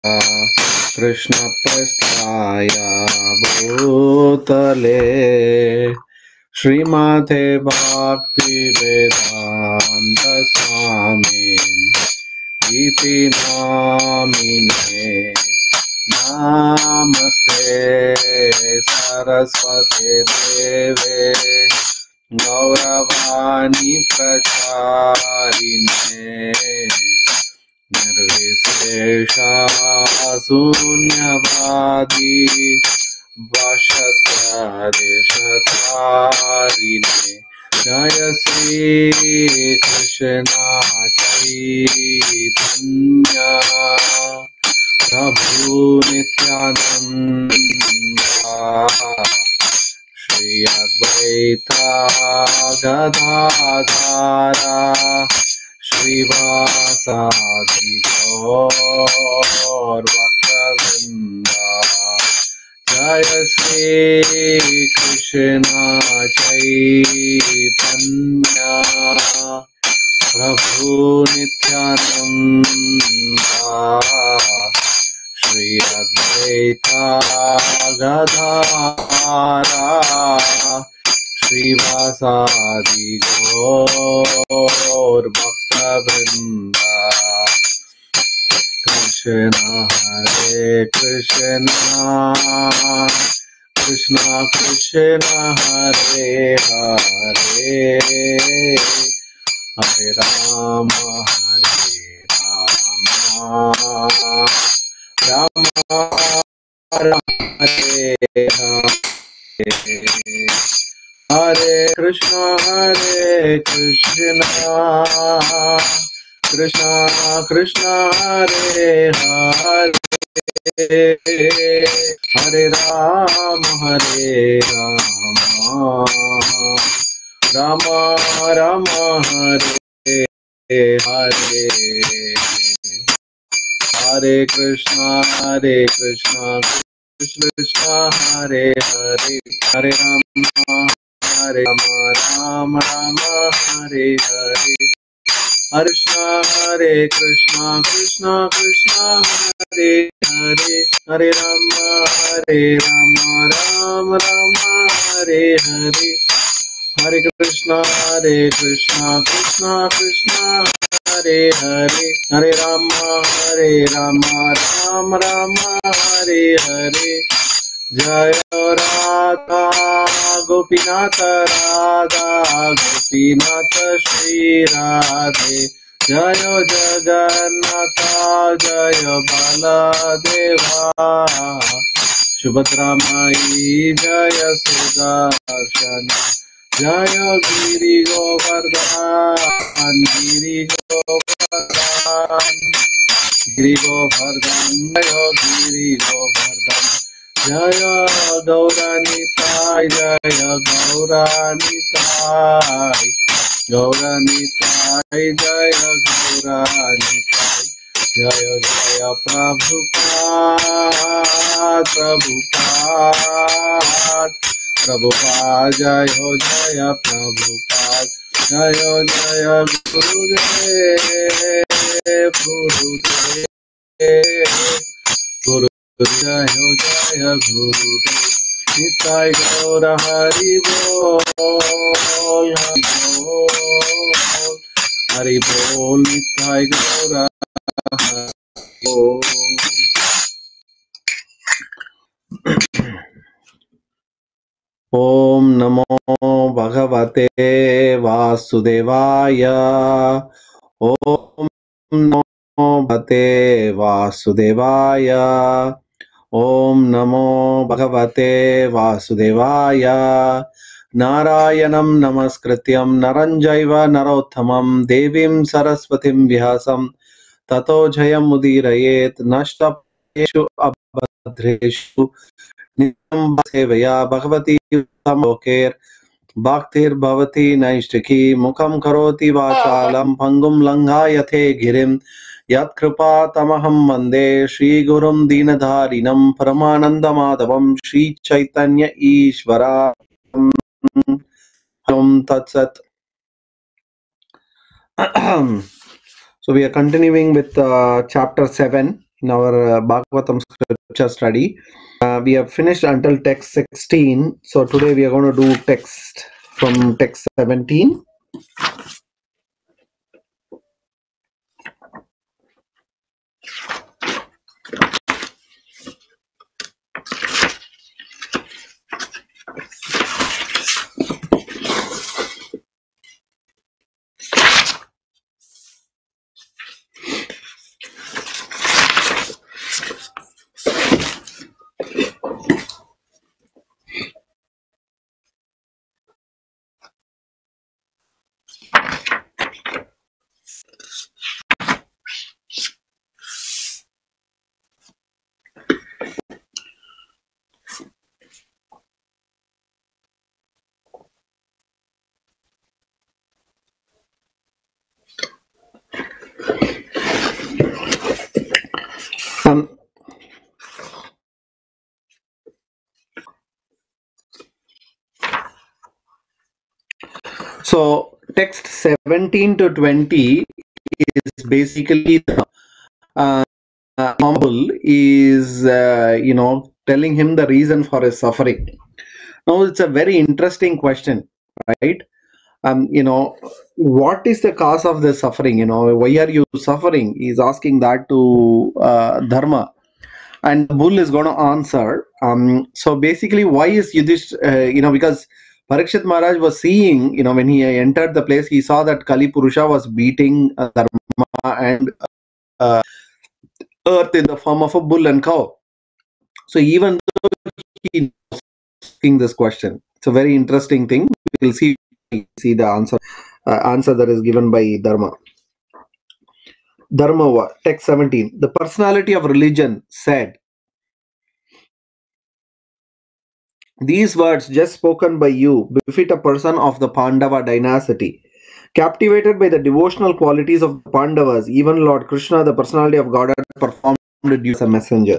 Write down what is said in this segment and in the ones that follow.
कृष्ण प्रस्थाय भूतले श्रीमते भक्ति वेदांत स्वामी इति नामिने नमस्ते सरस्वती देवे गौरवाणी प्रचारिणे निर्विशेषा शून्यवादी वशत्यादिशतारिणे जय श्री कृष्ण चैतन्य प्रभु नित्यानंद श्री अद्वैता गदाधरा श्रीवासादि गौरभक्तवृंदा जय श्री कृष्ण चैतन्य प्रभु नित्यानंदा श्री अद्वैता गदाधरा श्रीवासादि गौरभक्तवृंदा कृष्ण हरे कृष्ण कृष्ण कृष्ण हरे हरे हरे राम राम राम हरे हरे हरे कृष्ण कृष्ण कृष्ण हरे हरे हरे राम राम राम हरे हरे हरे कृष्ण कृष्ण कृष्ण हरे हरे हरे राम राम राम हरे हरे हरे कृष्ण कृष्ण कृष्ण हरे हरे हरे राम राम राम हरे हरे हरे कृष्ण कृष्ण कृष्ण हरे हरे हरे राम राम राम हरे हरे जय राधा गोपीनाथ राधा गोपीनाथ श्री राधे जय जगन्नाथ जय बलदेवा सुभद्रा माई जय सुदर्शन जय गिरि गोवर्धन गिरि गोवर्धन गिरि गोवर्धन जय गिरि गोवर्धन जय गौरानिताय जय गौरानिताय गौरानिताय जय गौरानिताय जय जय प्रभुपाद प्रभुपाद प्रभुपाद जय जय प्रभुपाद जय जय गुरुदेव गुरुदेव जय जय गुरुदेव निताय गौर हरि बोल हरि बोल निताय गौर हरि बोल। ओम नमो भगवते वासुदेवाय ओम नमो भगवते वासुदेवाय ओम नमो भगवते वासुदेवाय नारायणं नमस्कृत्यं नरं चैव नरोत्तमं देवीं सरस्वतीं व्यासं ततो जयमुदीरयेत् नष्टप्रेषु अभद्रेषु नित्यं सेवया भगवती लोकेर् भक्तिर्भवति नैष्टिकी मुखं करोति वाचालं पङ्गुं लङ्घायते गिरिं यत्कृपातमहं वन्दे श्रीगुरुं दीनधारिणं परमानन्दमाधवं श्रीचैतन्य ईश्वरम् ॐ तत्सत्। So we are continuing with chapter 7. in our Bhagavatam scripture study. We have finished until text 16. So today we are going to do text from text 17. So text 17 to 20 is basically the Bull is telling him the reason for his suffering. Now it's a very interesting question, right? What is the cause of the suffering? Why are you suffering? He's asking that to Dharma, and the bull is going to answer. So basically, why is Yudhishthira? Because Parikshit Maharaj was seeing, when he entered the place, he saw that Kali Purusha was beating Dharma and earth in the form of a bull and cow. So even though he was asking this question, it's a very interesting thing. We'll see the answer that is given by Dharma. Dharma, text 17. The personality of religion said, "These words just spoken by you befit a person of the Pandava dynasty. Captivated by the devotional qualities of the Pandavas, even Lord Krishna, the personality of God, had performed duty as a messenger."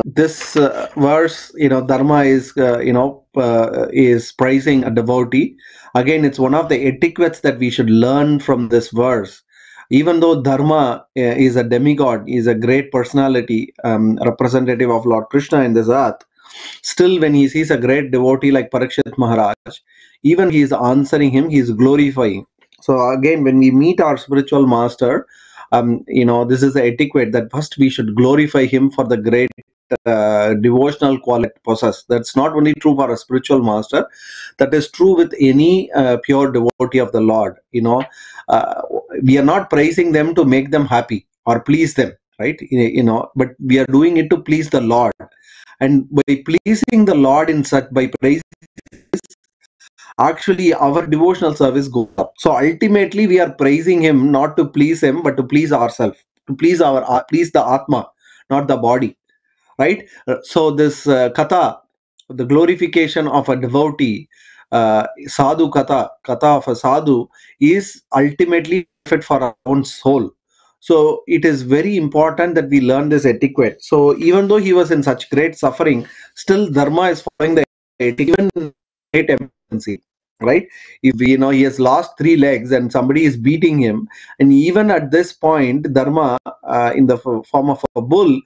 This verse, Dharma is praising a devotee. Again, it's one of the etiquettes that we should learn from this verse. Even though Dharma is a demigod, is a great personality, representative of Lord Krishna in this earth, still when he sees a great devotee like Parikshit Maharaj, even he is answering him, he is glorifying. So again, when we meet our spiritual master, this is the etiquette that first we should glorify him for the great devotional quality possess. That's not only true for a spiritual master, that is true with any pure devotee of the Lord. We are not praising them to make them happy or please them, right? But we are doing it to please the Lord. And by pleasing the Lord by praising, actually our devotional service goes up. So ultimately we are praising him not to please him, but to please ourselves, to please the Atma, not the body, right? So this katha, the glorification of a devotee, sadhu katha of a sadhu, is ultimately fit for our own soul. So it is very important that we learn this etiquette. So even though he was in such great suffering, still Dharma is following the etiquette, even great emergency, right? If he has lost 3 legs and somebody is beating him, and even at this point, Dharma, in the form of a bull,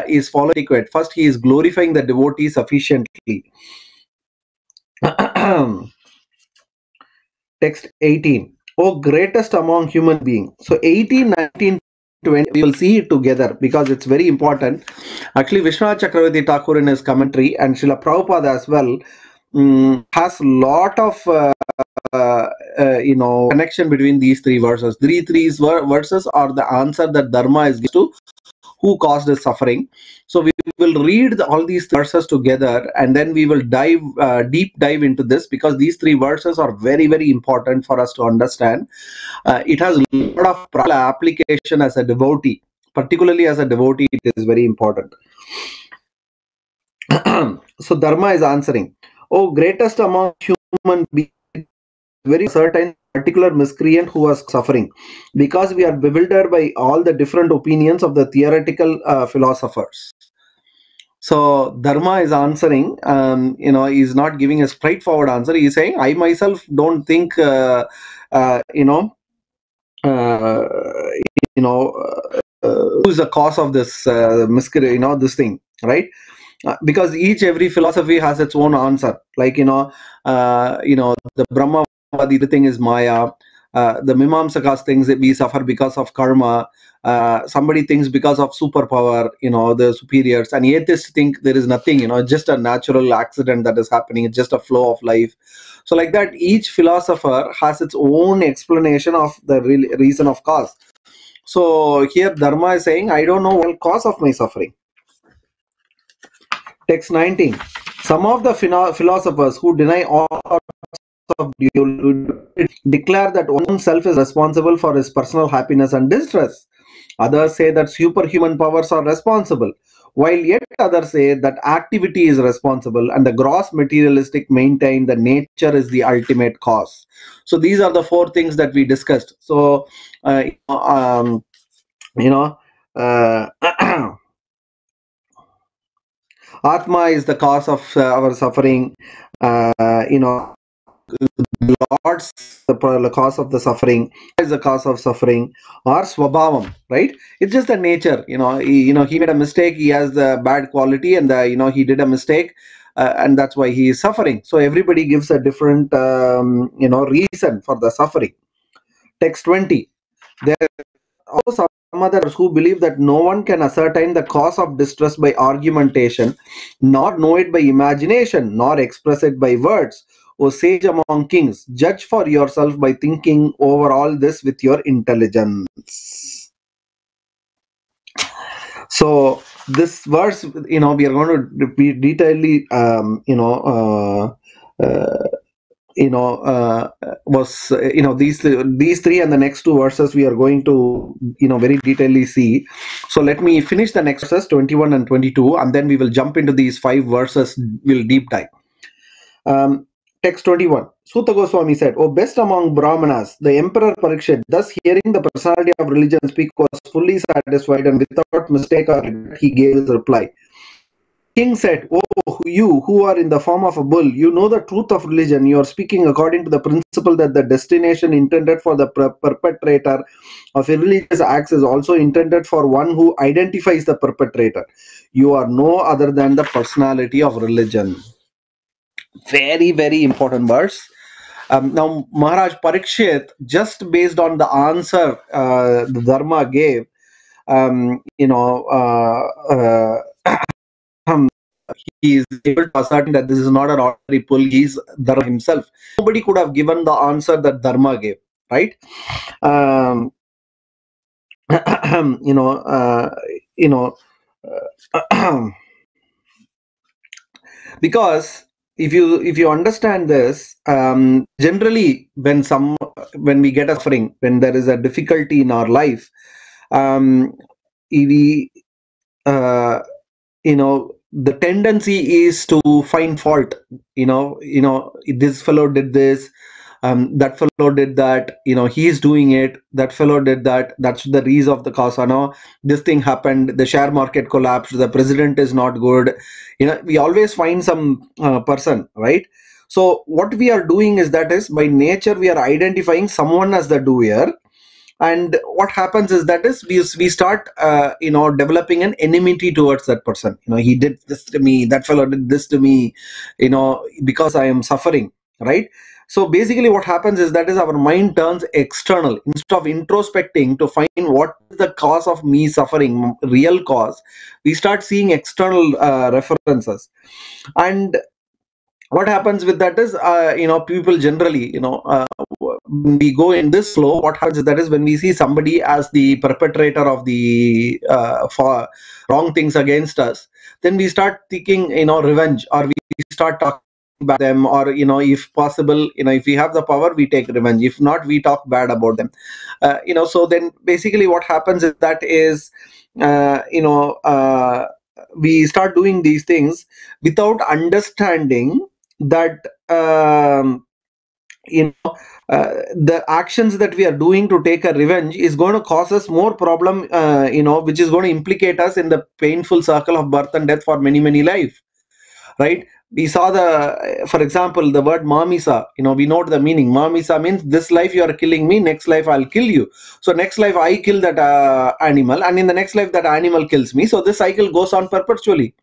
is following etiquette. First, he is glorifying the devotee sufficiently. Text 18. Oh, greatest among human beings. So 18, 19, 20, we will see it together because it's very important. Actually, Vishwanath Chakravarti Thakur in his commentary and Srila Prabhupada as well has lot of connection between these 3 verses. These verses are the answer that Dharma is given to who caused the suffering. So we will read all these verses together, and then we will deep dive into this, because these 3 verses are very, very important for us to understand. It has a lot of practical application as a devotee. Particularly as a devotee, it is very important. So Dharma is answering, "Oh, greatest among human beings, very certain particular miscreant who was suffering, because we are bewildered by all the different opinions of the theoretical philosophers. So Dharma is answering, he's not giving a straightforward answer. He's saying, I myself don't think, uh, you know, uh, who's the cause of this this thing, right? Because each every philosophy has its own answer. Like the Brahmavadi thing is Maya. The Mimamsakas thinks that we suffer because of karma. Somebody thinks because of superpower, the superiors, and atheists think there is nothing, just a natural accident that is happening. It's just a flow of life. So like that, each philosopher has its own explanation of the real reason of cause. So here Dharma is saying, I don't know what cause of my suffering. Text 19. Some of the philosophers who deny all of duality declare that oneself is responsible for his personal happiness and distress. Others say that superhuman powers are responsible, while yet others say that activity is responsible and the gross materialistic maintain that nature is the ultimate cause. So these are the four things that we discussed. So, you know, uh, Atma is the cause of our suffering. You know, Lord's the cause of the suffering, is the cause of suffering, or swabhavam, right? It's just the nature. He made a mistake. He has the bad quality, and he did a mistake, and that's why he is suffering. So everybody gives a different reason for the suffering. Text 20. There are also some others who believe that no one can ascertain the cause of distress by argumentation, nor know it by imagination, nor express it by words. O sage among kings, judge for yourself by thinking over all this with your intelligence. So this verse, we are going to be detailedly, was these three and the next two verses we are going to very detailedly see. So let me finish the next verses 21 and 22, and then we will jump into these five verses. We'll deep dive. Text 21. Suta Goswami said, O best among Brahmanas, the Emperor Parikshit, thus hearing the personality of religion speak, was fully satisfied, and without mistake or regret he gave his reply. King said, Oh, you who are in the form of a bull, you know the truth of religion. You are speaking according to the principle that the destination intended for the perpetrator of irreligious acts is also intended for one who identifies the perpetrator. You are no other than the personality of religion. Very, very important verse. Now, Maharaj Parikshit, just based on the answer the Dharma gave, he is able to ascertain that this is not an ordinary pull. He's Dharma himself. Nobody could have given the answer that Dharma gave, right? Um, you know, you know, because if you understand this, generally when we get a suffering, when there is a difficulty in our life, we the tendency is to find fault. This fellow did this, that fellow did that, he is doing it, that fellow did that, that's the reason of the cause. This thing happened, the share market collapsed, the president is not good. We always find some person, right? So what we are doing is by nature we are identifying someone as the doer, and what happens is we start developing an enmity towards that person. He did this to me, that fellow did this to me, because I am suffering, right? So basically what happens is our mind turns external instead of introspecting to find what is the cause of me suffering, real cause. We start seeing external references. And what happens with that is people generally, when we go in this flow, what happens is when we see somebody as the perpetrator of the for wrong things against us, then we start thinking revenge, or we start talking about them, or if possible, if we have the power, we take revenge. If not, we talk bad about them. So then basically what happens is uh, you know uh, we start doing these things without understanding that the actions that we are doing to take a revenge is going to cause us more problem, which is going to implicate us in the painful circle of birth and death for many, many life, right? We saw for example, the word mamisa. We know the meaning. Mamisa means this life you are killing me, next life I'll kill you. So next life I kill that animal, and in the next life that animal kills me. So this cycle goes on perpetually,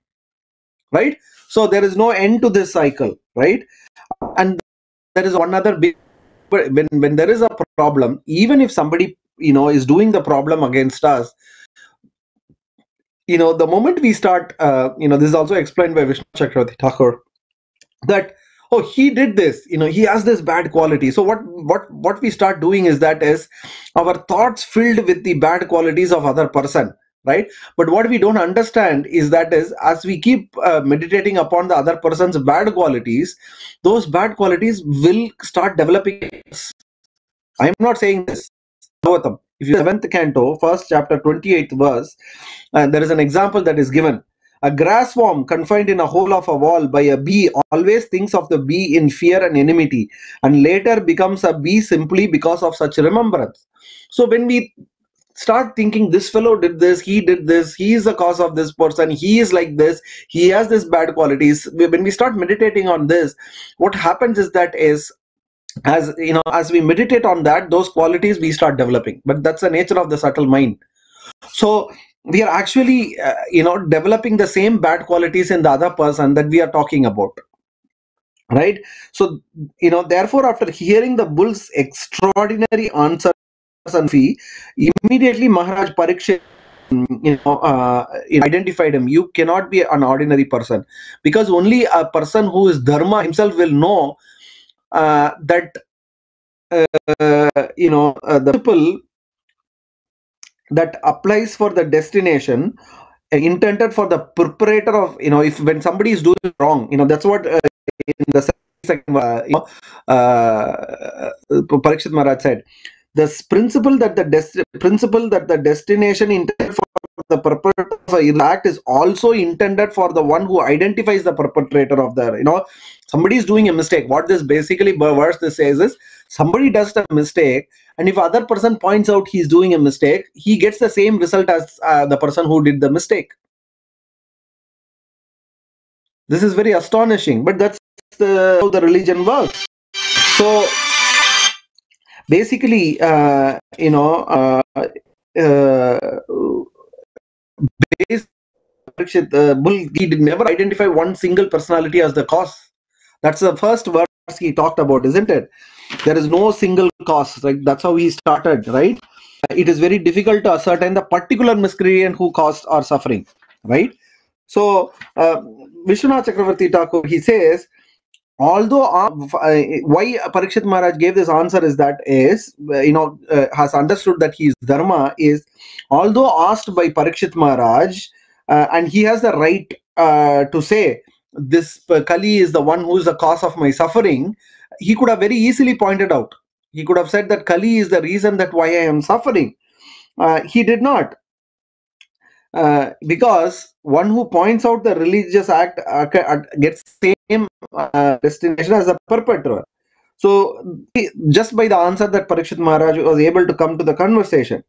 right? So there is no end to this cycle, right? And there is one other big, when there is a problem, even if somebody is doing the problem against us, the moment we start, this is also explained by Vishnu Chakravarti Thakur, that oh, he did this, he has this bad quality. So what we start doing is our thoughts filled with the bad qualities of other person, right? But what we don't understand is as we keep meditating upon the other person's bad qualities, those bad qualities will start developing. I am not saying this. If you 7th canto, 1st chapter, 28th verse, there is an example that is given. A grass worm confined in a hole of a wall by a bee always thinks of the bee in fear and enmity, and later becomes a bee simply because of such remembrance. So when we start thinking, this fellow did this, he is the cause of this person, he is like this, he has this bad qualities. When we start meditating on this, what happens is as we meditate on that, those qualities we start developing. But that's the nature of the subtle mind. So we are actually developing the same bad qualities in the other person that we are talking about, right? So therefore, after hearing the bull's extraordinary answers and fee, immediately Maharaj Parikshit identified him. You cannot be an ordinary person, because only a person who is dharma himself will know that the principle that applies for the destination intended for the preparator of, if when somebody is doing wrong, that's what in the second Parikshit Maharaj said. This principle that the destination intended for the perpetrator of an act is also intended for the one who identifies the perpetrator of the, somebody is doing a mistake. What this basically verse this says is, somebody does a mistake, and if other person points out he's doing a mistake, he gets the same result as the person who did the mistake. This is very astonishing, but that's how the religion works. So basically, Bull, he did never identify one single personality as the cause. That's the first verse he talked about, isn't it? There is no single cause. Like that's how he started, right? It is very difficult to ascertain the particular miscreant who caused our suffering, right? So Vishwanath Chakravarti Thakur, he says, although why Parikshit Maharaj gave this answer is has understood that he is dharma, is although asked by Parikshit Maharaj, and he has the right to say this Kali is the one who is the cause of my suffering, he could have very easily pointed out. He could have said that Kali is the reason that why I am suffering. He did not. Because one who points out the religious act gets same destination as the perpetrator. So just by the answer that Parikshit Maharaj was able to come to the conversation.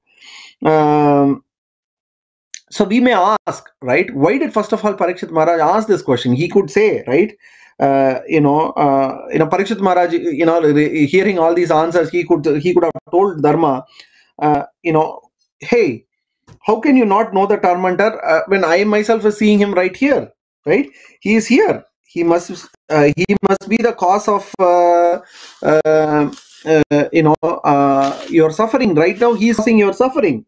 So we may ask, right, why did first of all Parikshit Maharaj ask this question? He could say, right, Parikshit Maharaj, hearing all these answers, he could have told Dharma, hey, how can you not know the tormentor when I myself is seeing him right here, right? He is here. He must be the cause of your suffering. Right now, he is causing your suffering.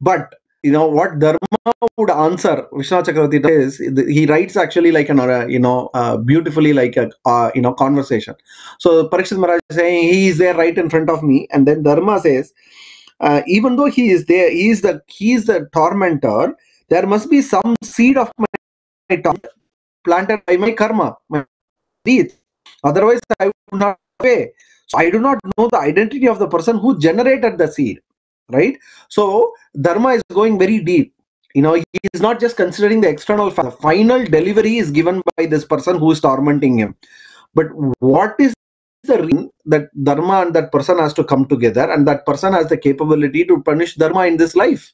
But what Dharma would answer, Vishwanath Chakravarti is, he writes actually like beautifully like a conversation. So Parikshit Maharaj is saying he is there right in front of me, and then Dharma says, even though he is there, he is the tormentor, there must be some seed of my torment planted by my karma, my deeds. Otherwise, I would not pay. So I do not know the identity of the person who generated the seed, right? So Dharma is going very deep. He is not just considering the external fact. The final delivery is given by this person who is tormenting him. But what is the reason that dharma and that person has to come together, and that person has the capability to punish dharma in this life,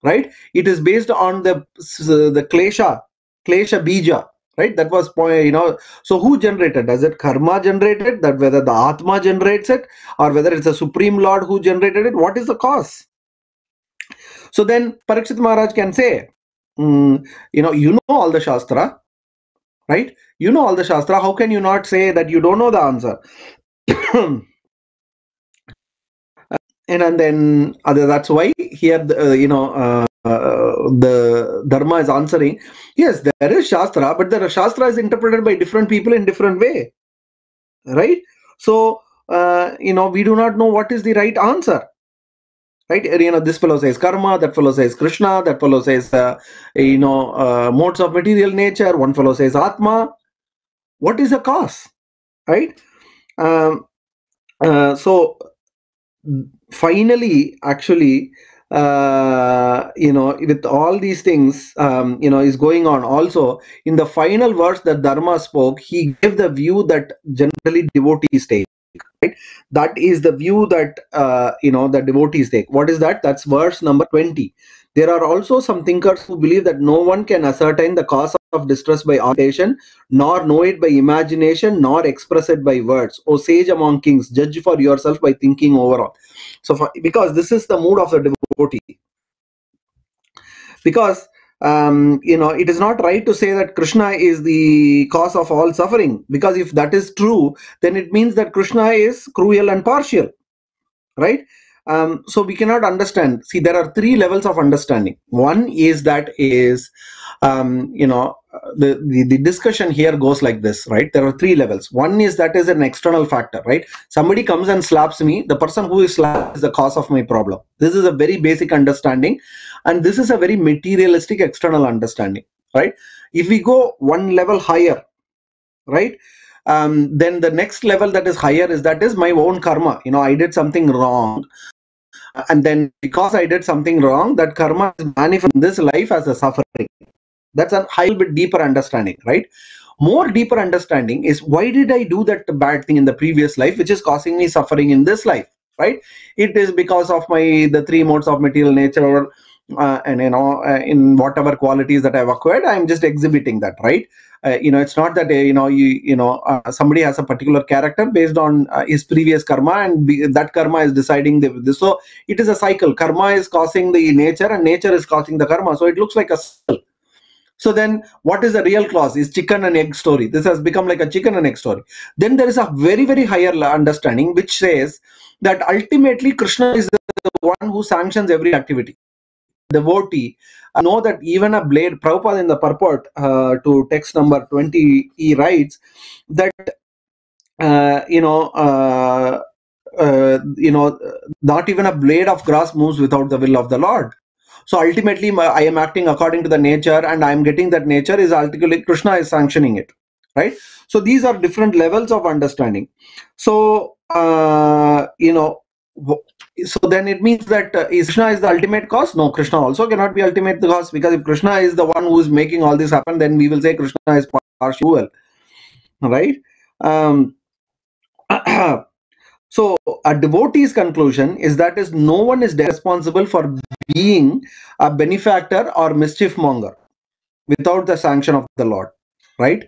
right? It is based on the klesha bija, right? That was so who generated? Does it karma generated, that whether the atma generates it, or whether it's a supreme lord who generated it? What is the cause? So then Parikshit Maharaj can say, you know all the shastra, right? You know all the shastra. How can you not say that you don't know the answer? And then that's why here the dharma is answering, yes, there is shastra, but the shastra is interpreted by different people in different way, right? So we do not know what is the right answer, right? This fellow says karma, that fellow says Krishna, that fellow says modes of material nature, one fellow says atma. What is the cause, right? So finally, actually, with all these things is going on, also in the final verse that Dharma spoke, he gave the view that generally devotees take, right? That is the view that the devotees take. What is that? That's verse number 20. There are also some thinkers who believe that no one can ascertain the cause of distress by observation, nor know it by imagination, nor express it by words. O sage among kings, judge for yourself by thinking overall. So because this is the mood of the devotee, because it is not right to say that Krishna is the cause of all suffering, because if that is true, then it means that Krishna is cruel and partial, right? So we cannot understand. See, there are three levels of understanding. One is the discussion here goes like this, right? There are three levels. One is that is an external factor, right? Somebody comes and slaps me. The person who is slapped is the cause of my problem. This is a very basic understanding, and this is a very materialistic external understanding, right? If we go one level higher, right, then the next level that is higher is my own karma. I did something wrong, and then because I did something wrong, that karma is manifest in this life as a suffering. That's a high bit deeper understanding, right? More deeper understanding is, why did I do that bad thing in the previous life which is causing me suffering in this life, right? It is because of the three modes of material nature, and in whatever qualities that I've acquired, I'm just exhibiting that, right? It's not that somebody has a particular character based on his previous karma, and that karma is deciding this. So it is a cycle. Karma is causing the nature, and nature is causing the karma. So it looks like a cycle. So then what is the real clause? Is chicken and egg story. This has become like a chicken and egg story. Then there is a very, very higher understanding which says that ultimately Krishna is the one who sanctions every activity. Devotee know that even a blade, Prabhupada in the purport to text number 20, he writes that not even a blade of grass moves without the will of the Lord. So ultimately, I am acting according to the nature, and I am getting that nature is ultimately Krishna is sanctioning it, right? So these are different levels of understanding. So so then it means that is Krishna is the ultimate cause? No, Krishna also cannot be ultimate cause, because if Krishna is the one who is making all this happen, then we will say Krishna is partial, right? So a devotee's conclusion is that no one is responsible for being a benefactor or mischief monger without the sanction of the Lord, right?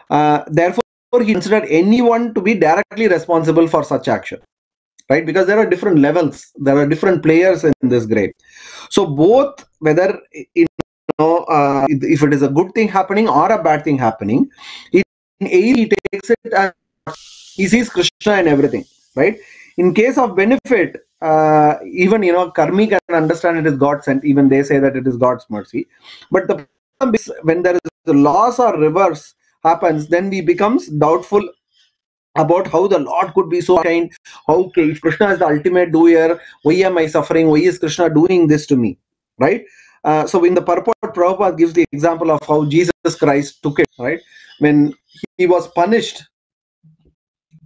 Therefore, he considered anyone to be directly responsible for such action, right? Because there are different levels, there are different players in this grade. So both, whether if it is a good thing happening or a bad thing happening, he takes it as he sees Krishna in everything, right? In case of benefit, even karmi can understand it is God sent. Even they say that it is God's mercy. But the problem is, when there is a loss or reverse happens, then we becomes doubtful about how the Lord could be so kind. How, if Krishna is the ultimate doer, why am I suffering? Why is Krishna doing this to me, right? So in the purport, Prabhupada gives the example of how Jesus Christ took it, right? When he was punished,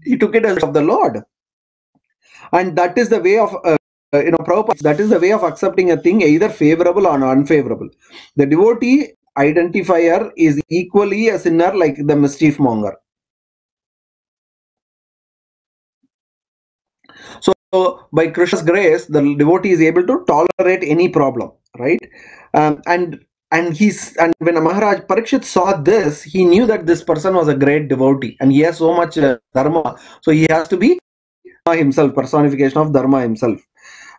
he took it as of the Lord, and that is the way of Prabhupada, that is the way of accepting a thing, either favorable or unfavorable. The devotee identifier is equally a sinner like the mischief monger. by Krishna's grace, the devotee is able to tolerate any problem, right? And when Maharaj Parikshit saw this, he knew that this person was a great devotee and he has so much dharma, so he has to be himself, personification of dharma himself.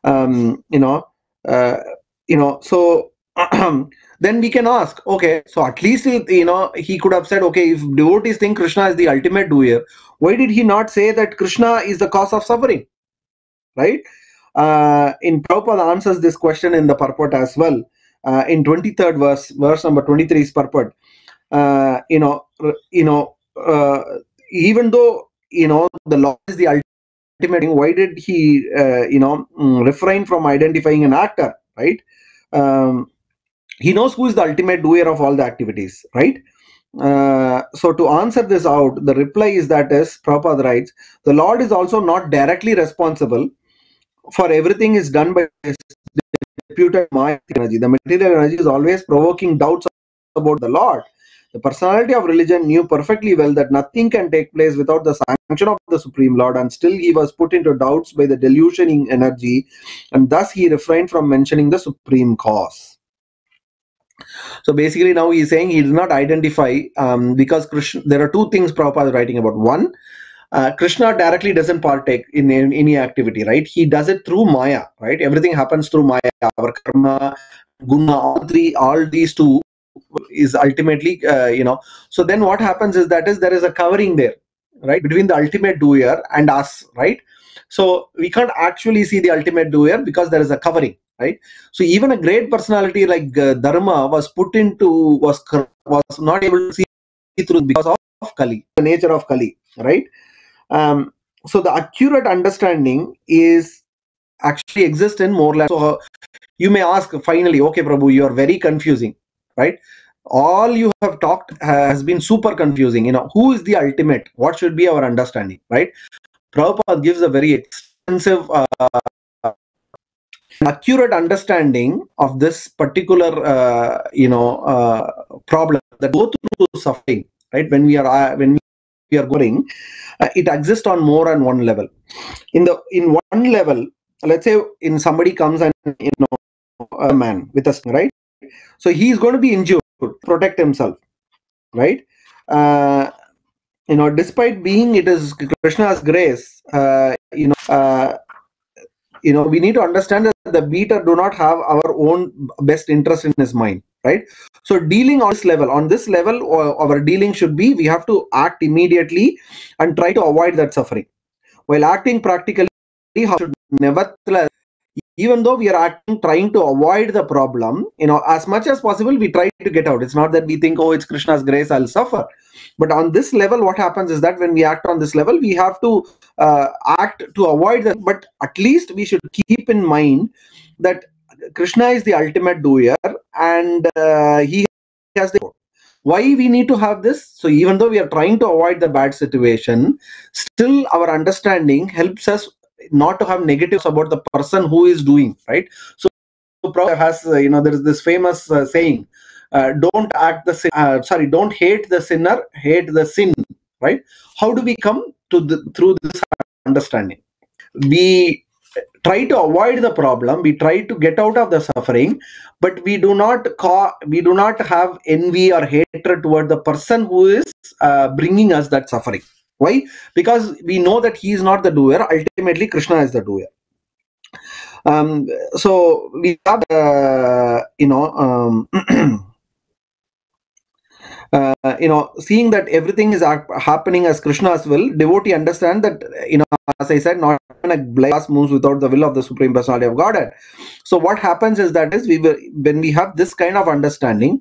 um, you know uh, so then we can ask, okay, so at least he could have said, okay, if devotees think Krishna is the ultimate doer, why did he not say that Krishna is the cause of suffering, right? In Prabhupada answers this question in the purport as well. In 23rd verse number 23 is purport. uh, you know you know uh, Even though the Lord is the ultimate thing, why did he refrain from identifying an actor, right? um, he knows who is the ultimate doer of all the activities, right? So to answer this out, the reply is that, as Prabhupada writes, the Lord is also not directly responsible for everything is done by his deputed Maya energy. The material energy is always provoking doubts about the Lord. The personality of religion knew perfectly well that nothing can take place without the sanction of the Supreme Lord, and still he was put into doubts by the delusioning energy, and thus he refrained from mentioning the supreme cause. So basically, now he is saying he did not identify, because Krishna. There are two things Prabhupada is writing about. One, Krishna directly doesn't partake in any activity, right? He does it through Maya, right? Everything happens through Maya. Our karma, guna, all these two is ultimately, So then what happens is that there is a covering there, right, between the ultimate doer and us, right? So we can't actually see the ultimate doer because there is a covering, right? So even a great personality like Dharma was not able to see through because of Kali, the nature of Kali, right? So the accurate understanding is actually exists in more language. So you may ask finally, okay, Prabhu, you are very confusing, right? All you have talked has been super confusing. Who is the ultimate? What should be our understanding, right? Prabhupada gives a very extensive, accurate understanding of this particular, problem that go through suffering, right? When we are going, it exists on more than one level. In one level, let's say in somebody comes and a man with us, right? So he is going to be injured, protect himself, right? uh, Despite being it is Krishna's grace, we need to understand that the beater do not have our own best interest in his mind, right? So dealing on this level, our dealing should be, we have to act immediately and try to avoid that suffering. While acting practically, how should nevertheless, even though we are acting trying to avoid the problem, as much as possible we try to get out. It's not that we think, oh, it's Krishna's grace, I'll suffer. But on this level, what happens is that when we act on this level, we have to act to avoid that. But at least we should keep in mind that Krishna is the ultimate doer, and he has the. Why we need to have this? So even though we are trying to avoid the bad situation, still our understanding helps us not to have negatives about the person who is doing, right? So Prabhupada has, there is this famous saying, don't hate the sinner, hate the sin, right? How do we come to through this understanding? We try to avoid the problem, we try to get out of the suffering, but we do not have envy or hatred toward the person who is bringing us that suffering. Why? Because we know that he is not the doer, ultimately Krishna is the doer. So we have seeing that everything is happening as Krishna's will, devotee understand that, as I said, not even a blade glass moves without the will of the Supreme Personality of Godhead. So what happens is that when we have this kind of understanding,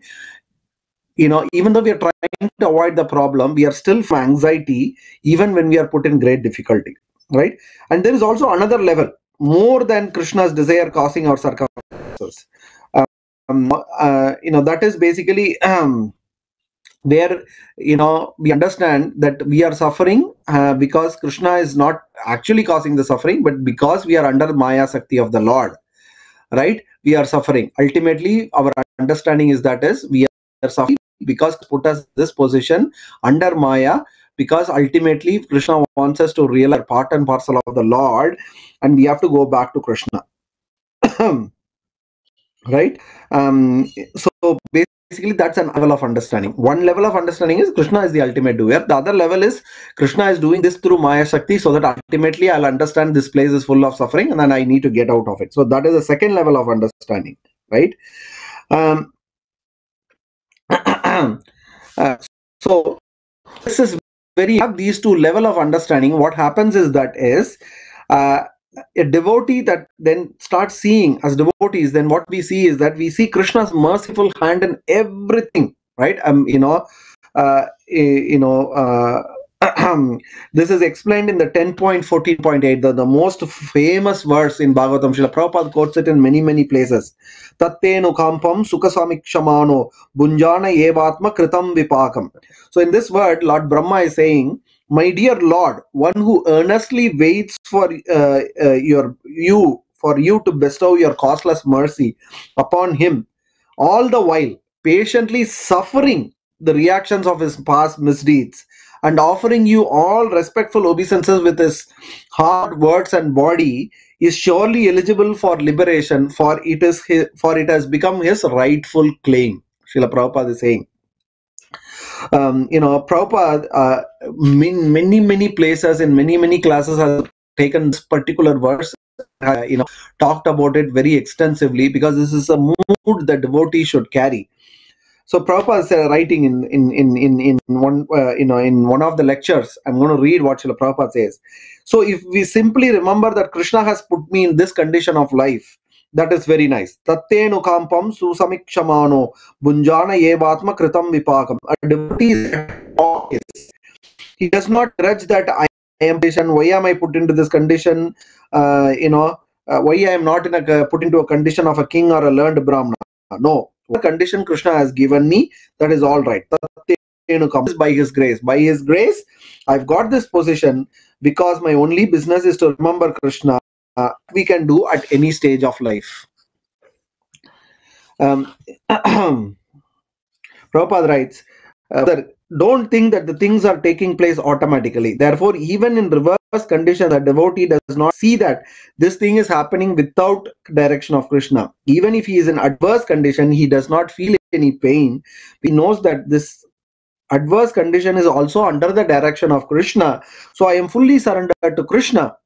even though we are trying to avoid the problem, we are still from anxiety, even when we are put in great difficulty, right? And there is also another level, more than Krishna's desire causing our circumstances. That is basically where we understand that we are suffering because Krishna is not actually causing the suffering, but because we are under Maya Sakti of the Lord, right? We are suffering. Ultimately, our understanding is that we are suffering because put us this position under Maya, because ultimately Krishna wants us to realize part and parcel of the Lord, and we have to go back to Krishna. Right? So basically, that's an level of understanding. One level of understanding is Krishna is the ultimate doer. The other level is Krishna is doing this through Maya Shakti, so that ultimately I'll understand this place is full of suffering and then I need to get out of it. So that is the second level of understanding, right? Um, so this is very have these two level of understanding. What happens is that is uh, a devotee that then starts seeing as devotees, then what we see is that we see Krishna's merciful hand in everything, right? You know, this is explained in the 10.14.8, the most famous verse in Bhagavatam. Srila Prabhupada quotes it in many, many places. Tattenu kampam sukasamikshamano bunjana evatma kritam vipakam. So in this word, Lord Brahma is saying, my dear Lord, one who earnestly waits for you to bestow your causeless mercy upon him, all the while patiently suffering the reactions of his past misdeeds and offering you all respectful obeisances with his heart, words, and body, is surely eligible for liberation, for it has become his rightful claim. Srila Prabhupada is saying. Prabhupada, in many places, in many classes, has taken this particular verse, talked about it very extensively, because this is a mood that devotee should carry. So Prabhupada is writing in one in one of the lectures. I'm going to read what Srila Prabhupada says. So if we simply remember that Krishna has put me in this condition of life, that is very nice. Tattenu kampam susamikshamano bunjana evatma kritam vipakam. A devotee is, he does not grudge that I am patient. Why am I put into this condition? Why I am not put into a condition of a king or a learned brahmana? No, what condition Krishna has given me, that is all right. By his grace. By his grace, I've got this position because my only business is to remember Krishna. We can do at any stage of life. Prabhupada writes, don't think that the things are taking place automatically. Therefore, even in reverse condition, the devotee does not see that this thing is happening without direction of Krishna. Even if he is in adverse condition, he does not feel any pain. He knows that this adverse condition is also under the direction of Krishna. So I am fully surrendered to Krishna.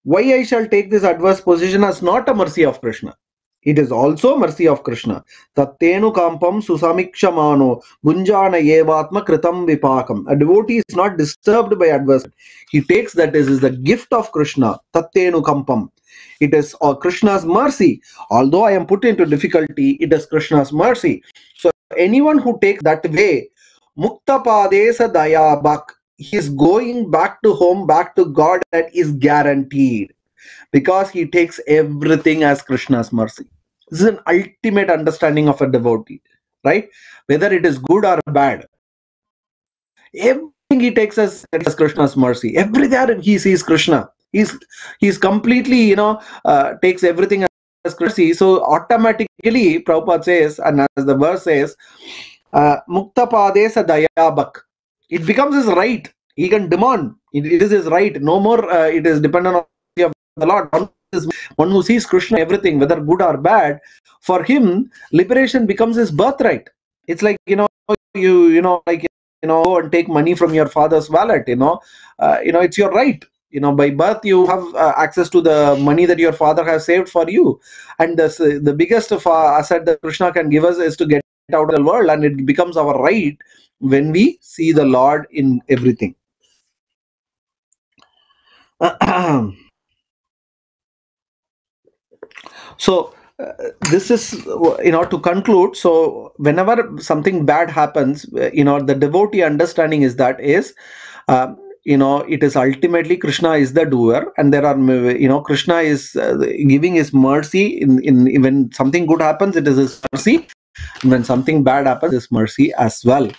Why I shall take this adverse position as not a mercy of Krishna? It is also mercy of Krishna. Tattenu kampam susamikshamano bunjana evatma kritam vipakam. A devotee is not disturbed by adversity. He takes that this is the gift of Krishna. Tattenu kampam. It is Krishna's mercy. Although I am put into difficulty, it is Krishna's mercy. So anyone who takes that way, mukta padesa daya bak, he is going back to home, back to God, that is guaranteed, because he takes everything as Krishna's mercy. This is an ultimate understanding of a devotee, right? Whether it is good or bad, everything he takes as Krishna's mercy. Everywhere he sees Krishna. He's completely, takes everything as mercy. So automatically, Prabhupada says, and as the verse says, Mukta Padesa Dayabak. It becomes his right. He can demand. It is his right. No more it is dependent on the Lord. One who sees Krishna, everything, whether good or bad, for him, liberation becomes his birthright. It's like, go and take money from your father's wallet, it's your right. By birth, you have access to the money that your father has saved for you. And the biggest of asset that Krishna can give us is to get out of the world, and it becomes our right when we see the Lord in everything. So this is, to conclude. So whenever something bad happens, the devotee understanding is that is, it is ultimately Krishna is the doer, and there are, Krishna is giving his mercy in when something good happens, it is his mercy, and when something bad happens, his mercy as well.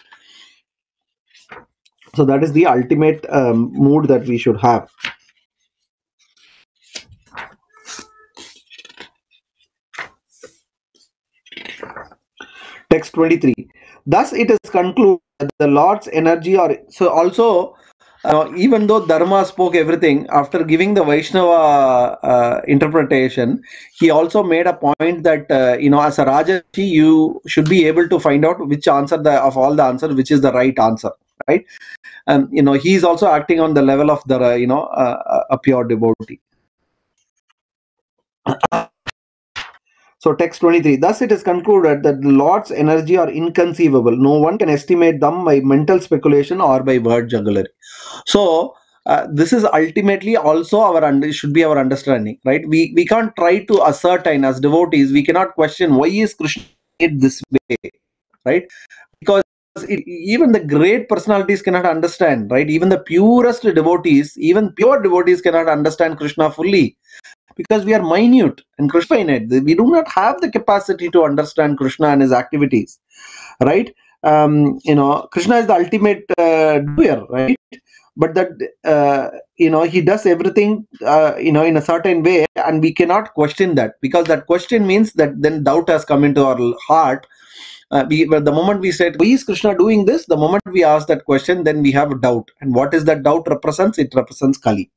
So that is the ultimate mood that we should have. Text 23. Thus, it is concluded that the Lord's energy, or so also, even though Dharma spoke everything, after giving the Vaishnava interpretation, he also made a point that as a Rajashi, you should be able to find out which answer of all the answers, which is the right answer, right? And he is also acting on the level of the a pure devotee. So text 23, thus it is concluded that the Lord's energy are inconceivable. No one can estimate them by mental speculation or by word jugglery. So this is ultimately also should be our understanding, right? We can't try to ascertain as devotees. We cannot question why is Krishna made this way, right? Because even the great personalities cannot understand, right? Even the purest devotees, even pure devotees cannot understand Krishna fully, because we are minute and Krishna finite. We do not have the capacity to understand Krishna and his activities, right? Krishna is the ultimate doer, right? But that he does everything in a certain way, and we cannot question that, because that question means that then doubt has come into our heart. But the moment we said, why is Krishna doing this? The moment we ask that question, then we have a doubt. And what is that doubt represents? It represents Kali.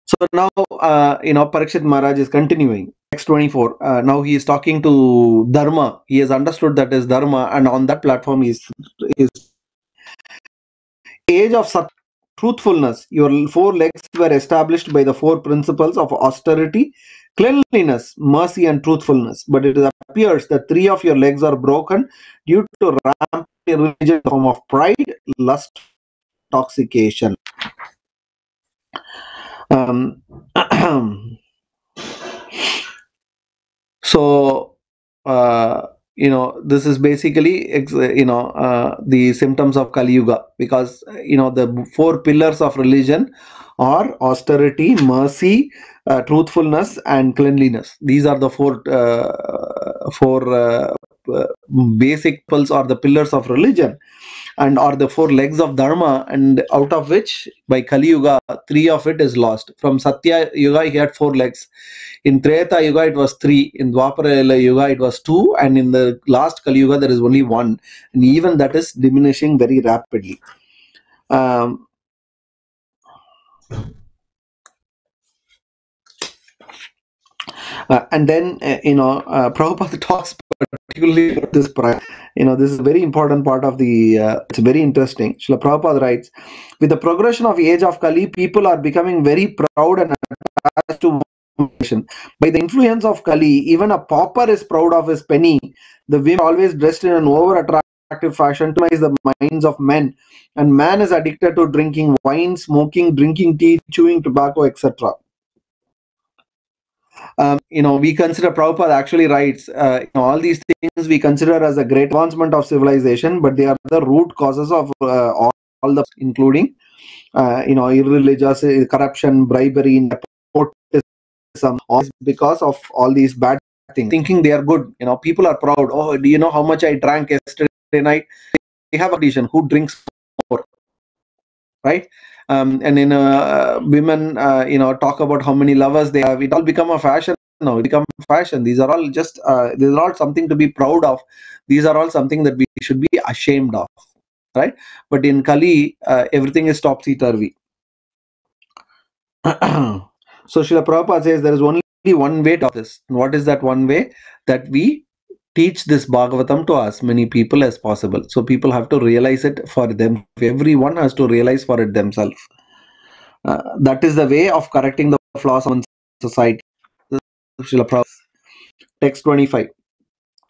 So now, Parikshit Maharaj is continuing. Next 24. Now he is talking to Dharma. He has understood that is Dharma, and on that platform is age of truthfulness. Your four legs were established by the four principles of austerity, cleanliness, mercy, and truthfulness. But it appears that three of your legs are broken due to rampant religion in the form of pride, lust, intoxication. So, this is basically, the symptoms of Kali Yuga, because, the four pillars of religion are austerity, mercy, truthfulness, and cleanliness. These are the four basic pillars, or the pillars of religion, and are the four legs of Dharma, and out of which, by Kali Yuga, three of it is lost. From Satya Yuga, he had four legs. In Treta Yuga, it was three. In Dwapara Yuga, it was two. And in the last Kali Yuga, there is only one. And even that is diminishing very rapidly. And then, Prabhupada talks particularly about this prayer. This is a very important part of the, it's very interesting. Srila Prabhupada writes, with the progression of age of Kali, people are becoming very proud and attached to nation. By the influence of Kali, even a pauper is proud of his penny. The women are always dressed in an over-attractive fashion to raise the minds of men. And man is addicted to drinking wine, smoking, drinking tea, chewing tobacco, etc. We consider, Prabhupada actually writes, all these things we consider as a great advancement of civilization, but they are the root causes of all the, including, irreligious, corruption, bribery, nepotism, all because of all these bad things. Thinking they are good, people are proud. Oh, do you know how much I drank yesterday night? They have a competition who drinks more, right? And in women, talk about how many lovers they have. It all become a fashion now. It become fashion. These are all just these are all something to be proud of. These are all something that we should be ashamed of, right? But in Kali, everything is topsy-turvy. So Srila Prabhupada says there is only one way to this. And what is that one way? That we teach this Bhagavatam to as many people as possible. So people have to realize it for them. Everyone has to realize for it themselves. That is the way of correcting the flaws of society. Srila Prabhupada. Text 25.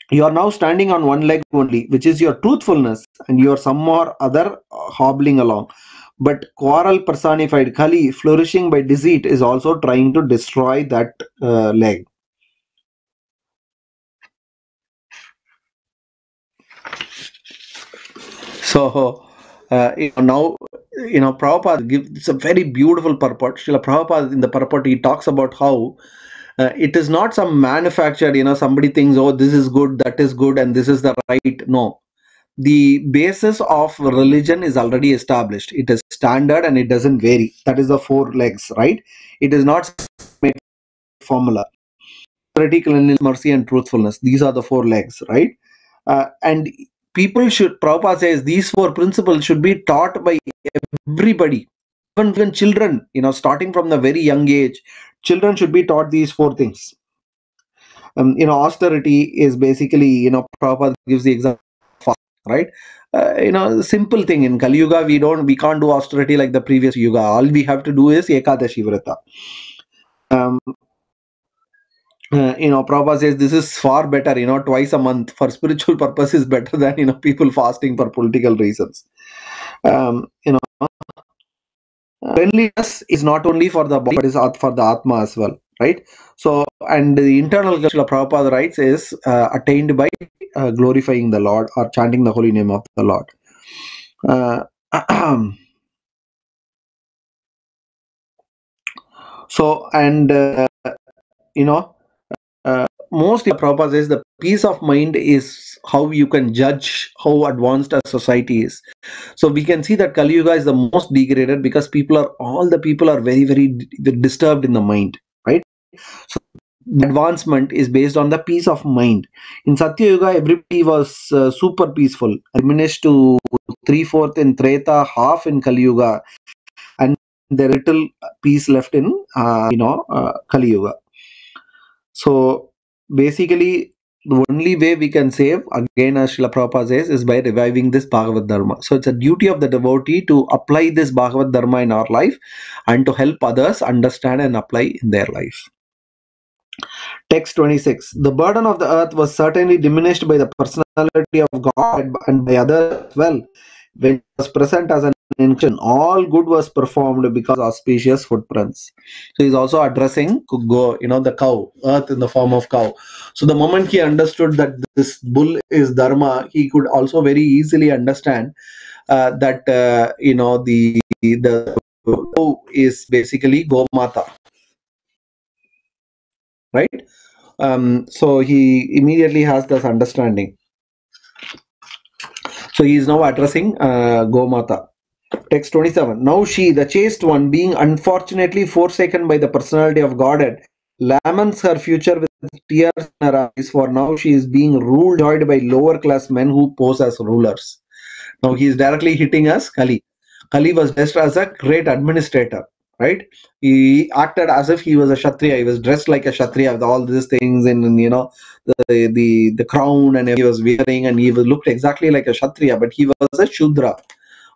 You are now standing on one leg only, which is your truthfulness, and you are some more other hobbling along. But quarrel personified, Kali, flourishing by deceit, is also trying to destroy that leg. So now, Prabhupada gives a very beautiful purport. Srila Prabhupada, in the purport, he talks about how it is not some manufactured, somebody thinks, oh, this is good, that is good, and this is the right. No. The basis of religion is already established. It is standard and it doesn't vary. That is the four legs, right? It is not made formula. Authority, cleanliness, mercy, and truthfulness. These are the four legs, right? And people should, Prabhupada says, these four principles should be taught by everybody, even children, starting from the very young age. Children should be taught these four things. Austerity is basically, Prabhupada gives the example of fast, right? Simple thing in Kali Yuga, we can't do austerity like the previous Yuga. All we have to do is Ekadashi Vrata. Prabhupada says this is far better, twice a month for spiritual purpose is better than, people fasting for political reasons. Um, you know, Cleanliness is not only for the body, but is for the Atma as well, right? So, and the internal Srila Prabhupada writes is attained by glorifying the Lord or chanting the holy name of the Lord. Uh, so, and you know, mostly Prabhupada says the peace of mind is how you can judge how advanced a society is. So we can see that Kali Yuga is the most degraded because all the people are very, very disturbed in the mind, right? So the advancement is based on the peace of mind. In Satya Yuga, everybody was super peaceful, diminished to 3/4 in Treta, half in Kali Yuga, and the little peace left in Kali Yuga. So basically, the only way we can save, again, as Srila Prabhupada says, is by reviving this Bhagavad Dharma. So it's a duty of the devotee to apply this Bhagavad Dharma in our life and to help others understand and apply in their life. Text 26. The burden of the earth was certainly diminished by the personality of God and by others as well. When it was present as an intention, all good was performed because of auspicious footprints. So he's also addressing the cow, earth in the form of cow. So the moment he understood that this bull is dharma, he could also very easily understand that the cow is basically Gomata, right? So he immediately has this understanding. So he is now addressing Gomata. Text 27. Now she, the chaste one, being unfortunately forsaken by the personality of Godhead, laments her future with tears in her eyes, for now she is being ruled by lower class men who pose as rulers. Now he is directly hitting us Kali. Kali was dressed as a great administrator, right? He acted as if he was a Kshatriya. He was dressed like a Kshatriya with all these things and the crown and he was wearing, and he looked exactly like a Kshatriya, but he was a Shudra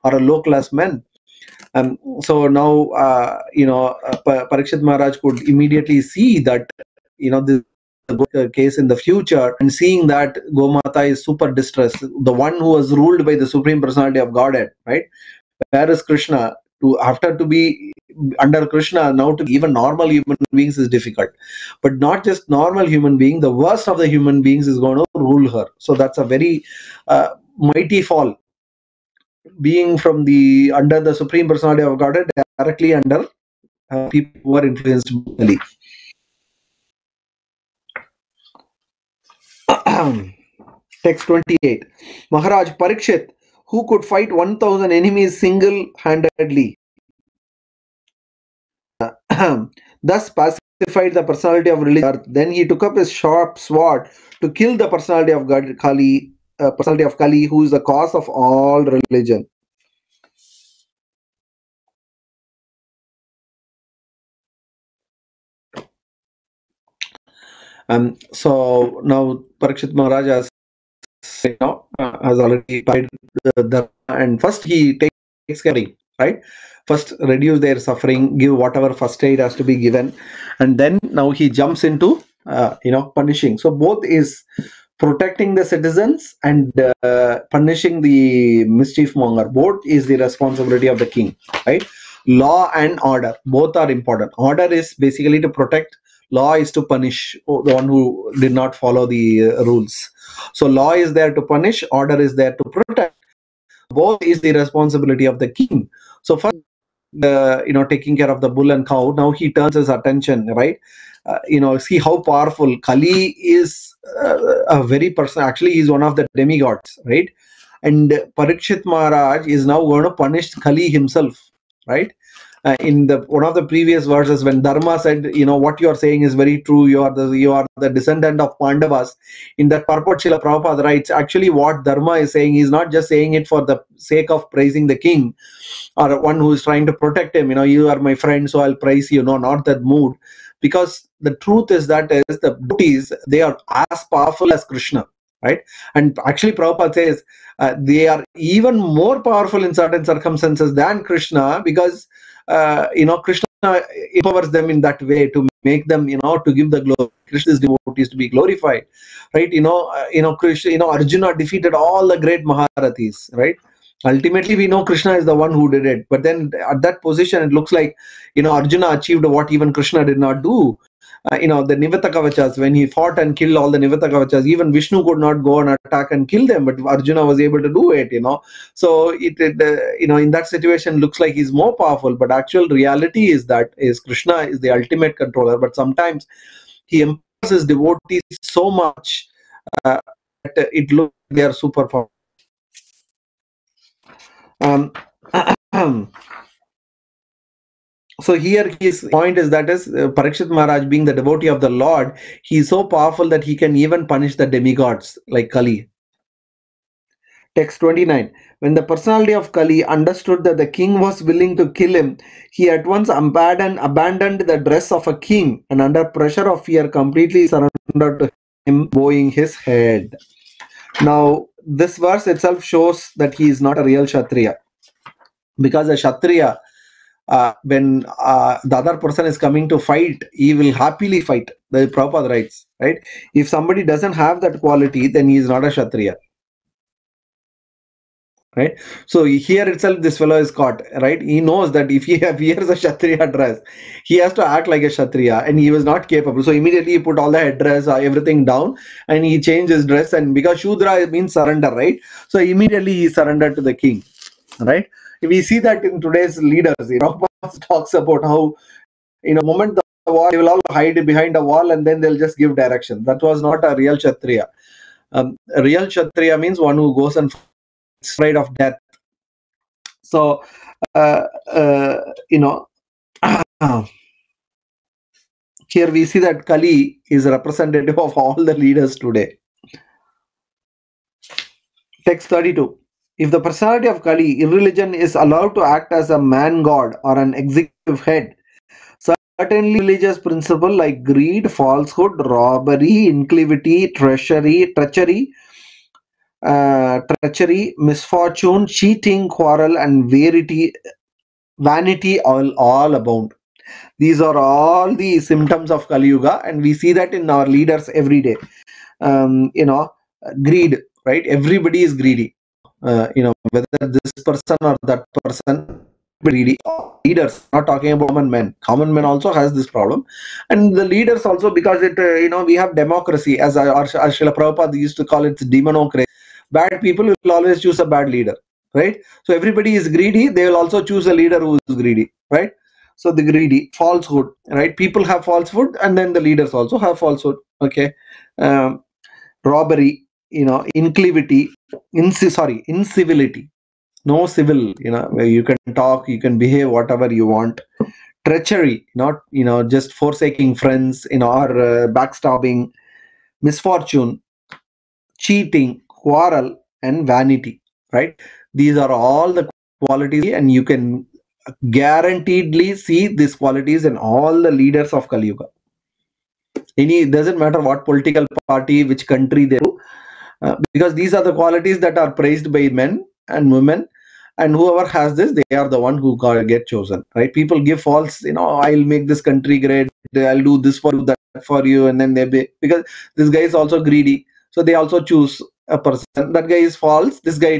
or a low class man. So now Parikshit Maharaj could immediately see that this case in the future, and seeing that Gomata is super distressed, the one who was ruled by the Supreme Personality of Godhead, right? Where is Krishna? To be under Krishna, now to be even normal human beings is difficult. But not just normal human being, the worst of the human beings is going to rule her. So that's a very mighty fall. Being from the under the Supreme Personality of Godhead, directly under people who are influenced by Text 28. Maharaj Parikshit, who could fight 1,000 enemies single-handedly, thus pacified the personality of religion. Then he took up his sharp sword to kill the personality of Kali, who is the cause of all religion. So now Parikshit Maharaj has already paid the and first he takes care, right? First reduce their suffering, give whatever first aid has to be given, and then now he jumps into punishing. So both is protecting the citizens and punishing the mischief monger. Both is the responsibility of the king, right? Law and order, both are important. Order is basically to protect, law is to punish the one who did not follow the rules. So law is there to punish, order is there to protect. Both is the responsibility of the king. So first, taking care of the bull and cow, now he turns his attention, right? See how powerful Kali is. A very person, actually he's one of the demigods, right? And Parikshit Maharaj is now going to punish Kali himself, right? in the one of the previous verses, when Dharma said, what you are saying is very true, you are the descendant of Pandavas. In that purport, Srila Prabhupada writes, actually what Dharma is saying, he's not just saying it for the sake of praising the king or one who is trying to protect him. You are my friend, so I'll praise you. No, not that mood. Because the truth is that is the devotees, they are as powerful as Krishna, right? And actually Prabhupada says they are even more powerful in certain circumstances than Krishna, because Krishna empowers them in that way to make them, to give the glory. Krishna's devotees to be glorified, right? Krishna, Arjuna defeated all the great Maharathis, right? Ultimately, we know Krishna is the one who did it. But then at that position, it looks like, Arjuna achieved what even Krishna did not do. The Nivata Kavachas, when he fought and killed all the Nivata Kavachas, even Vishnu could not go and attack and kill them, but Arjuna was able to do it, So in that situation, looks like he's more powerful, but actual reality is Krishna is the ultimate controller. But sometimes he empowers his devotees so much that it looks like they are super powerful. So here his point is that is Parikshit Maharaj, being the devotee of the Lord, he is so powerful that he can even punish the demigods like Kali. Text 29. When the personality of Kali understood that the king was willing to kill him, he at once abandoned the dress of a king, and under pressure of fear completely surrendered to him, bowing his head. Now, this verse itself shows that he is not a real Kshatriya. Because a Kshatriya, when the other person is coming to fight, he will happily fight. The Prabhupada writes, right? If somebody doesn't have that quality, then he is not a Kshatriya. Right? So here itself, this fellow is caught, right? He knows that if he wears a Kshatriya dress, he has to act like a Kshatriya, and he was not capable. So immediately he put all the headdress, everything down, and he changed his dress. And because Shudra means surrender, right? So immediately he surrendered to the king, right? We see that in today's leaders, talks about how, moment the war, they will all hide behind a wall and then they'll just give direction. That was not a real Kshatriya. A real Kshatriya means one who goes and afraid of death. So, here we see that Kali is representative of all the leaders today. Text 32. If the personality of Kali, irreligion, is allowed to act as a man god or an executive head, certainly religious principle like greed, falsehood, robbery, inclivity, treachery, misfortune, cheating, quarrel, and vanity all abound. These are all the symptoms of Kali Yuga, and we see that in our leaders every day. Greed, right? Everybody is greedy. Whether this person or that person, greedy. Leaders, not talking about common men. Common men also has this problem, and the leaders also, because it, we have democracy, as Srila Prabhupada used to call it, demonocracy. Bad people will always choose a bad leader, right? So everybody is greedy. They will also choose a leader who is greedy, right? So the greedy, falsehood, right? People have falsehood, and then the leaders also have falsehood. Okay, robbery, inclivity, incivility, no civil, where you can talk, you can behave whatever you want. Treachery, not just forsaking friends, or backstabbing. Misfortune, cheating, quarrel, and vanity, right? These are all the qualities, and you can guaranteedly see these qualities in all the leaders of Kali Yuga. It doesn't matter what political party, which country they do, because these are the qualities that are praised by men and women, and whoever has this, they are the one who get chosen, right? People give false, I'll make this country great, I'll do this for you, that for you, and then because this guy is also greedy, so they also choose a person. That guy is false, this guy he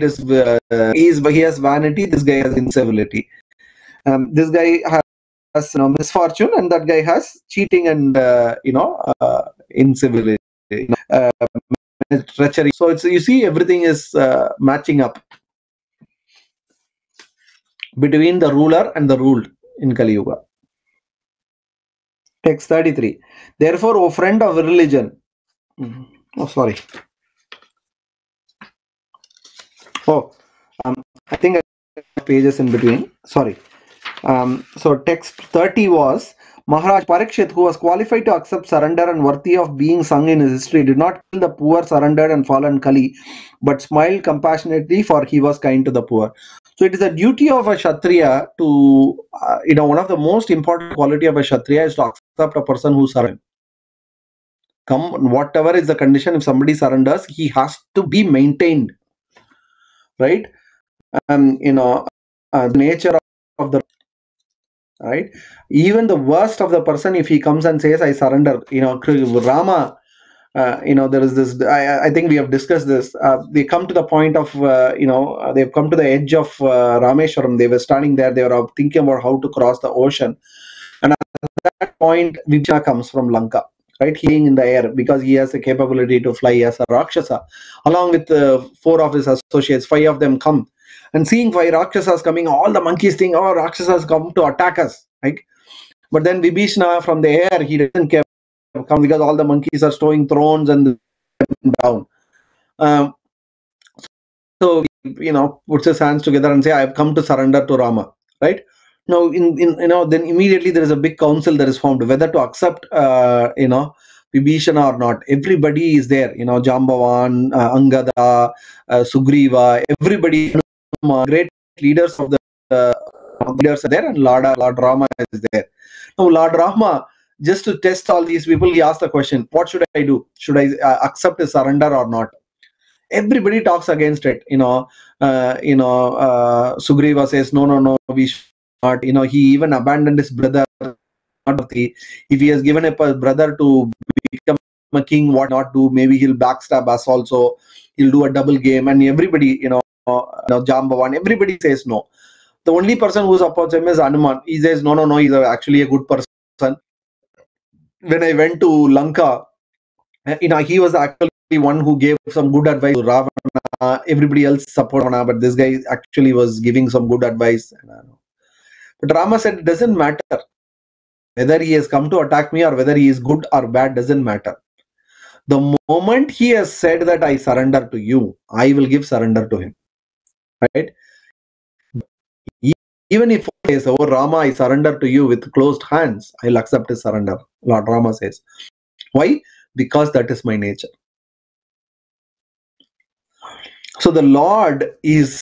has vanity, this guy has incivility, this guy has misfortune, and that guy has cheating and incivility, uh, treachery. So you see, everything is matching up between the ruler and the ruled in Kali Yuga. Text 33. Therefore, O friend of religion. Oh, sorry. Oh, I think I have pages in between. Sorry. So text 30 was, Maharaj Parikshit, who was qualified to accept surrender and worthy of being sung in his history, did not kill the poor, surrendered and fallen Kali, but smiled compassionately, for he was kind to the poor. So it is a duty of a Kshatriya to, one of the most important quality of a Kshatriya is to accept a person who surrenders. Come, whatever is the condition, if somebody surrenders, he has to be maintained, right? The nature of the, right, even the worst of the person, if he comes and says I surrender, Rama, there is this, I think we have discussed this, they come to the point of they've come to the edge of Rameshwaram. They were standing there, they were thinking about how to cross the ocean, and at that point Vibhishana comes from Lanka, right, healing in the air, because he has the capability to fly as a Rakshasa, along with four of his associates. Five of them come, and seeing five Rakshasas coming, all the monkeys think, oh, Rakshasas come to attack us, right? But then Vibhishana, from the air, he doesn't care, come, because all the monkeys are throwing thrones and down. So puts his hands together and say, I have come to surrender to Rama, right? Now, then immediately there is a big council that is formed, whether to accept, Vibhishana or not. Everybody is there, Jambavan, Angada, Sugriva, everybody, great leaders of the leaders are there, and Lord Rama is there. Now, Lord Rama, just to test all these people, he asked the question, what should I do? Should I accept his surrender or not? Everybody talks against it. Sugriva says, no, we should not. He even abandoned his brother. If he has given a brother to become a king, what not do? Maybe he'll backstab us also. He'll do a double game, and everybody, Jambavan, everybody says no. The only person who's opposed him is Hanuman. He says, no, he's actually a good person. When I went to Lanka, he was actually one who gave some good advice to Ravana. Everybody else supported Ravana, but this guy actually was giving some good advice. But Rama said, it doesn't matter whether he has come to attack me or whether he is good or bad, doesn't matter. The moment he has said that I surrender to you, I will give surrender to him, right? Even if he says, oh Rama, I surrender to you with closed hands, I'll accept his surrender. Lord Rama says. Why? Because that is my nature. So the Lord is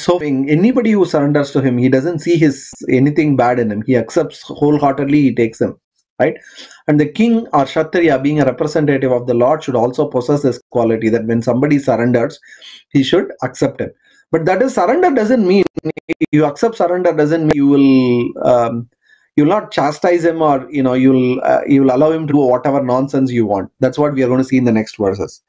anybody who surrenders to him, he doesn't see anything bad in him. He accepts wholeheartedly, he takes him, right? And the king or Kshatriya, being a representative of the Lord, should also possess this quality, that when somebody surrenders, he should accept him. But that is, surrender doesn't mean, you accept surrender doesn't mean you will not chastise him, or you'll allow him to do whatever nonsense you want. That's what we are going to see in the next verses.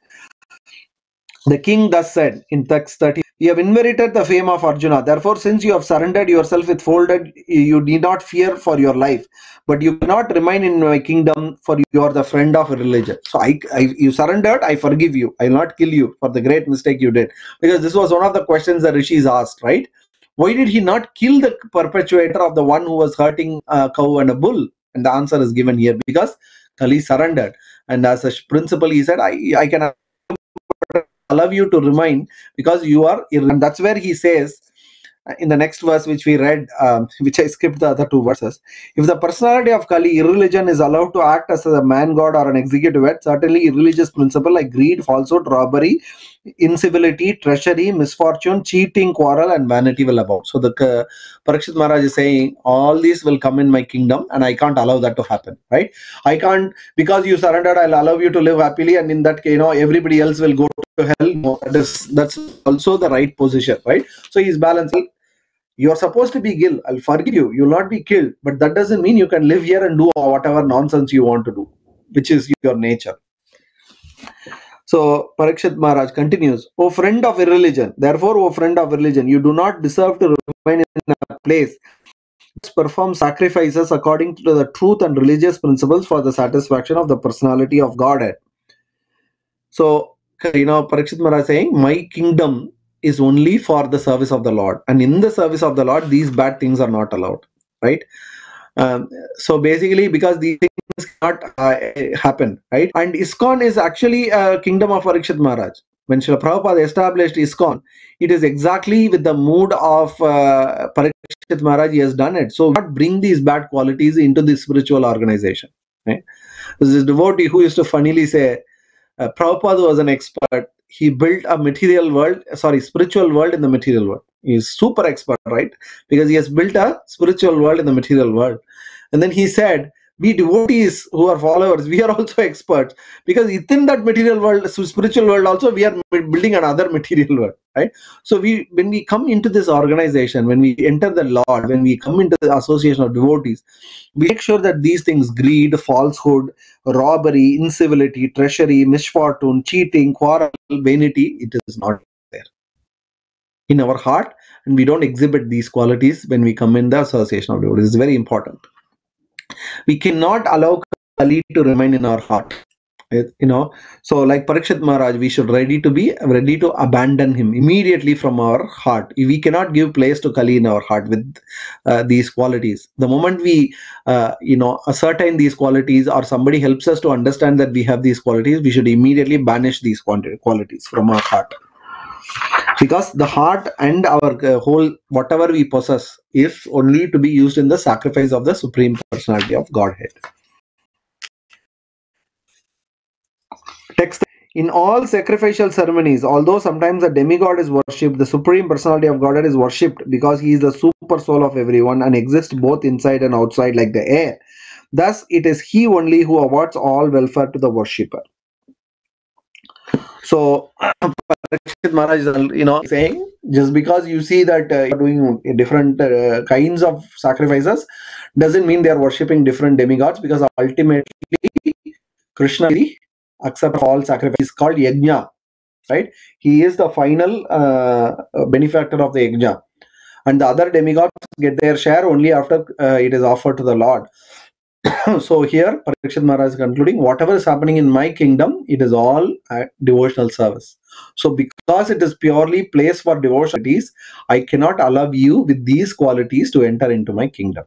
The king thus said in text 30, we have inherited the fame of Arjuna. Therefore, since you have surrendered yourself with folded, you need not fear for your life. But you cannot remain in my kingdom, for you are the friend of religion. So you surrendered, I forgive you. I will not kill you for the great mistake you did. Because this was one of the questions the rishis asked, right? Why did he not kill the perpetuator of the one who was hurting a cow and a bull? And the answer is given here, because Kali surrendered. And as a principle, he said, I can allow you to remain, because you are irrelevant. That's where he says in the next verse, which we read, which I skipped the other two verses, if the personality of Kali, irreligion, is allowed to act as a man god or an executive head, certainly irreligious principle like greed, falsehood, robbery, incivility, treachery, misfortune, cheating, quarrel, and vanity will abound. So the Parikshit Maharaj is saying, all these will come in my kingdom, and I can't allow that to happen, right? I can't, because you surrendered, I'll allow you to live happily, and in that case, everybody else will go to hell. No, that's also the right position, right? So he's balancing. You are supposed to be killed. I'll forgive you. You'll not be killed. But that doesn't mean you can live here and do whatever nonsense you want to do, which is your nature. So Parikshit Maharaj continues, O friend of irreligion, therefore, O friend of religion, you do not deserve to remain in a place. Perform sacrifices according to the truth and religious principles for the satisfaction of the personality of Godhead. So, Parikshit Maharaj is saying, my kingdom is only for the service of the Lord, and in the service of the Lord, these bad things are not allowed, right? So basically, because these things cannot happen, right? And ISKCON is actually a kingdom of Parikshit Maharaj. When Srila Prabhupada established ISKCON, it is exactly with the mood of Parikshit Parikshit Maharaj, he has done it. So we not bring these bad qualities into the spiritual organization. Right? There's this devotee who used to funnily say, Prabhupada was an expert. He built a spiritual world in the material world. He's super expert, right? Because he has built a spiritual world in the material world. And then he said, we devotees who are followers, we are also experts, because within that material world, spiritual world also, we are building another material world, right? So when we come into this organization, when we enter the Lord, when we come into the association of devotees, we make sure that these things, greed, falsehood, robbery, incivility, treachery, misfortune, cheating, quarrel, vanity, it is not there in our heart, and we don't exhibit these qualities when we come in the association of devotees. It's very important. We cannot allow Kali to remain in our heart. So like Parikshit Maharaj, we should ready to abandon him immediately from our heart. We cannot give place to Kali in our heart with these qualities. The moment we ascertain these qualities, or somebody helps us to understand that we have these qualities, we should immediately banish these qualities from our heart. Because the heart and our whole, whatever we possess, is only to be used in the sacrifice of the Supreme Personality of Godhead. Text: in all sacrificial ceremonies, although sometimes a demigod is worshipped, the Supreme Personality of Godhead is worshipped because he is the super soul of everyone and exists both inside and outside like the air. Thus, it is he only who awards all welfare to the worshipper. So, Parikshit Maharaj is, saying, just because you see that you're doing different kinds of sacrifices, doesn't mean they are worshipping different demigods, because ultimately Krishna accepts all sacrifices, called Yajna, right? He is the final benefactor of the Yajna, and the other demigods get their share only after it is offered to the Lord. So here Parikshit Maharaj is concluding, whatever is happening in my kingdom, it is all devotional service. So because it is purely place for devotionalities, I cannot allow you with these qualities to enter into my kingdom.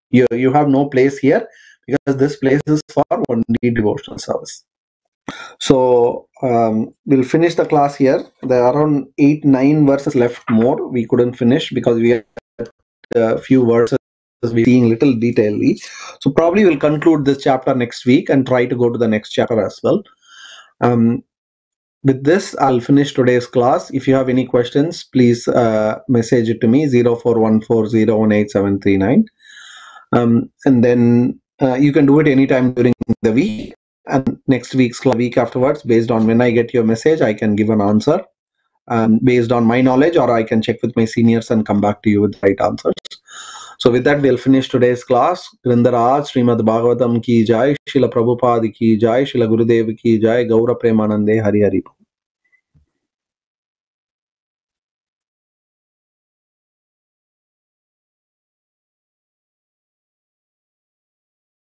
You have no place here, because this place is for only devotional service. So we'll finish the class here. There are around 8-9 verses left more. We couldn't finish because we had a few verses we're seeing little detailedly. So probably we'll conclude this chapter next week and try to go to the next chapter as well. With this, I'll finish today's class. If you have any questions, please message it to me, 0414018739. And then you can do it anytime during the week. And next week's class, week afterwards, based on when I get your message, I can give an answer based on my knowledge, or I can check with my seniors and come back to you with the right answers. So with that, we'll finish today's class. Grindaraj, Srimad Bhagavatam ki jai, Srila Prabhupada ki jai, Srila Gurudev ki jai, Gaura Premanande Hari Hari.